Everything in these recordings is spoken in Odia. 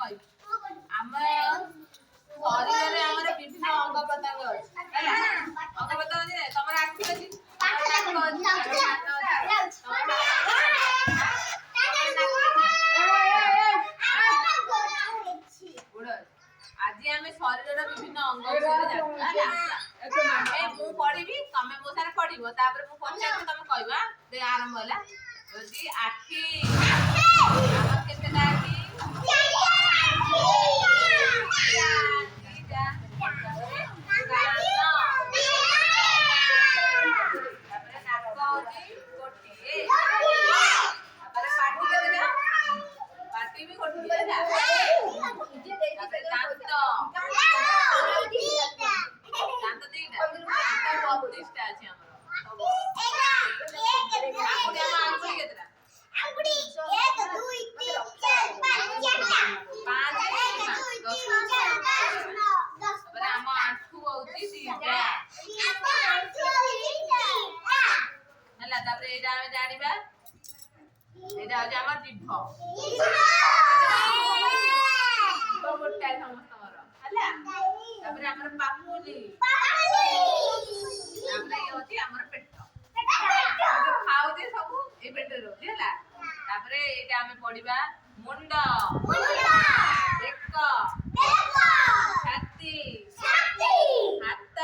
କହିବି। ଆମ ଶରୀରରେ ଆମର ବିଭିନ୍ନ ଅଙ୍ଗ ପ୍ରତ୍ୟଙ୍ଗ ଅଛି ହେଲା। ଅଙ୍ଗ ପ୍ରତ୍ୟଙ୍ଗ ଅଛି ତମର ଆଖି ଅଛି, ଆଜି ଆମେ ଶରୀରର ବିଭିନ୍ନ ଅଙ୍ଗ ବିଷୟରେ ଜାଣିବା ହେଲା। ମୁଁ ପଢିବି ତମେ ମୋ ସାଙ୍ଗରେ ପଢିବ, ତାପରେ ମୁଁ ପଚାରିବି ତମେ କହିବା। ଆରମ୍ଭ ହେଲା। ଯଦି ଆଖି ଆମର କେତେଟା ଆଖି? ପଢିବା ମୁଣ୍ଡ, ବେକ, ଛାତି, ହାତ,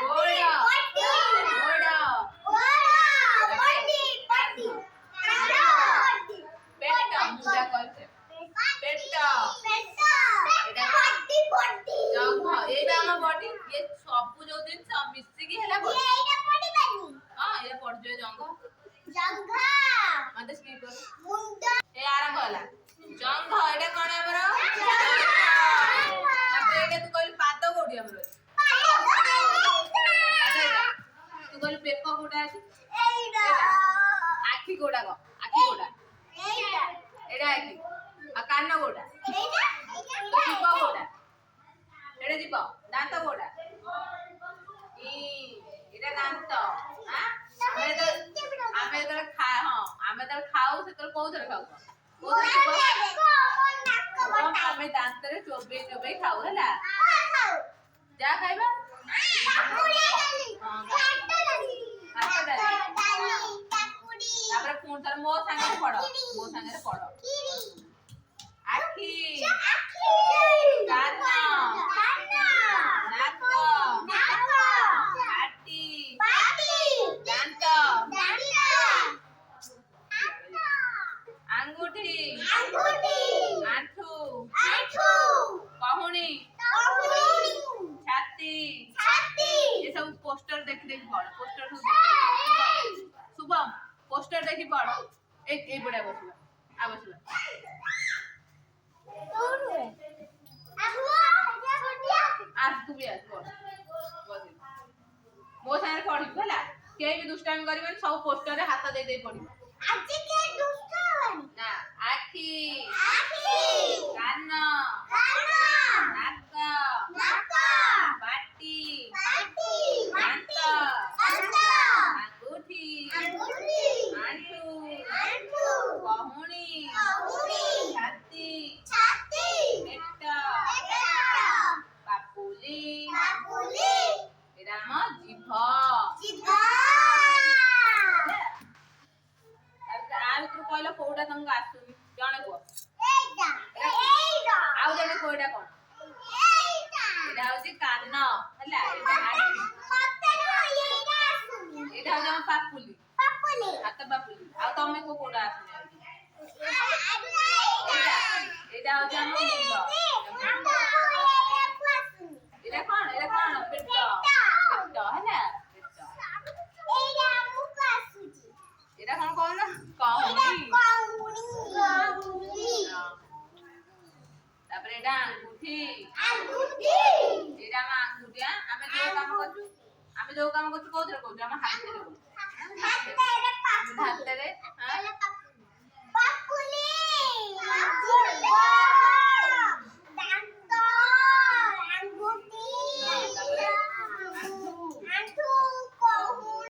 ଗୋଡ଼, ପେଟ, ମୁଣ୍ଡା କହିছে ପେଟ, ଜଙ୍ଘ, ଏଇଟା ଆମ ବଡି। ଏ ସବୁ ଯୋଉ ଜିନିଷ ମିଶିକି ହେଲା ବଡି। ହଁ ଏଇଟା ପଡିଯିବ ଜଙ୍ଘ। ମତେ ସ୍କିପ କର। ଏ ଆରମ୍ଭ ହେଲା। ଜଙ୍ଘ ଏଇଟା କଣ ଆମର? ଏଇଟା ତୁ କହିଲୁ ପାଦ କୋଉଠି ଆମର ଅଛି? ତୁ କହିଲୁ ବେକ କୋଉଟା ଅଛି? ଆଖି କୋଉଟା କହ? ଆଖି କୋଉଟା? ଏଇଟା ଆଖି। ଆଉ କାନ କୋଉଟା? ଜିଭ କୋଉଟା? ଏଇଟା ଜିଭ। ଦାନ୍ତ କୋଉଟା? ଏଇଟା ଦାନ୍ତ। ଆମେ ଯେତେବେଳେ ଖାଉ ସେତେବେଳେ କୋଉଥିରେ ଖାଉ? ଆମେ ଦାନ୍ତରେ ଚୋବେଇ ଚୋବେଇ ଖାଉ ହେଲା। ଯାହା ଖାଇବା ତାପରେ ପୁଣି ଥରେ ମୋ ସାଙ୍ଗରେ ପଢ। ଆଖି, କାନ, ନାକ, ପାଟି, ଦାନ୍ତ, ଆଙ୍ଗୁଠି, ଆଣ୍ଠୁ, କହୁଣୀ, ଛାତି। ଏସବୁ ପୋଷ୍ଟର ଦେଖି ଦେଖି ପଢ। ଶୁଭମ ପୋଷ୍ଟର ଦେଖି ପଢ। ଏଇ ବଢିଆ ବସିବା। ତୁ ବି ଆସ ମୋ ସାଙ୍ଗରେ ପଢିବୁ ହେଲା। କେହି ବି ଦୁଷ୍ଟାମି କରିବେନି। ସବୁ ପୋଷ୍ଟରରେ ହାତ ଦେଇ ଦେଇ ପଢିବ। ନା ଆଖି, କାନ, ନାକ, ପାଟି, ଦାନ୍ତ, ଆଙ୍ଗୁଠି, ଆଣ୍ଠୁ, କହୁଣୀ, ଛାତି, ପେଟ, ପାପୁଲି, ଏଇଟା ଆମ ଜିଭ। ଆ ଭିତରୁ କହିଲ କୋଉଟା ତମକୁ ଆସୁନି? ଜଣେ କୁହ। ଆଉ ଜଣେ କୁହ ଏଇଟା କଣ? ଏଇଟା ହଉଛି କାନ ହେଲା। ଏଇଟା ହଉଛି ଆମ ପାପୁଲି, ହାତ ପାପୁଲି। ଆଉ ତମେ କୋଉଟା ଆସୁନି? ଏଇଟା ହଉଛି ଆମ ମୁଣ୍ଡ। ଏଇଟା କଣ? ପେଟ ହେଲା। ଏଇଟା କଣ କହୁନ? କହୁଣୀ। ତାପରେ ଏଇଟା ଆଙ୍ଗୁଠି। ଏଇଟା ଆମ ଆଙ୍ଗୁଠି। ଆମେ ଯୋଉ କାମ କରୁଛୁ କୋଉଥିରେ କରୁଛୁ? ଆମ ହାତରେ କରୁଛୁ। ହାତରେ